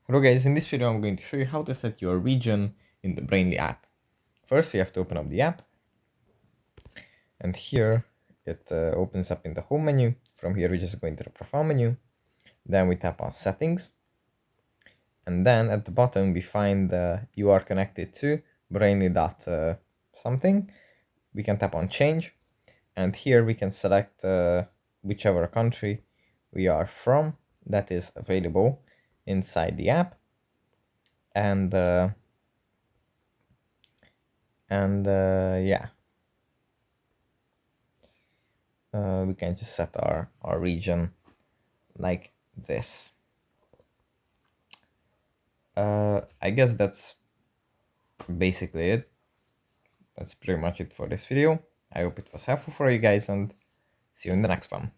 Hello guys, in this video I'm going to show you how to set your region in the Brainly app. First we have to open up the app, and here it opens up in the home menu. From here we just go into the profile menu, then we tap on settings, and then at the bottom we find you are connected to Brainly something. We can tap on change, and here we can select whichever country we are from that is available inside the app. And yeah, we can just set our region like this. I guess that's basically it. That's pretty much it for this video. I hope it was helpful for you guys, and see you in the next one.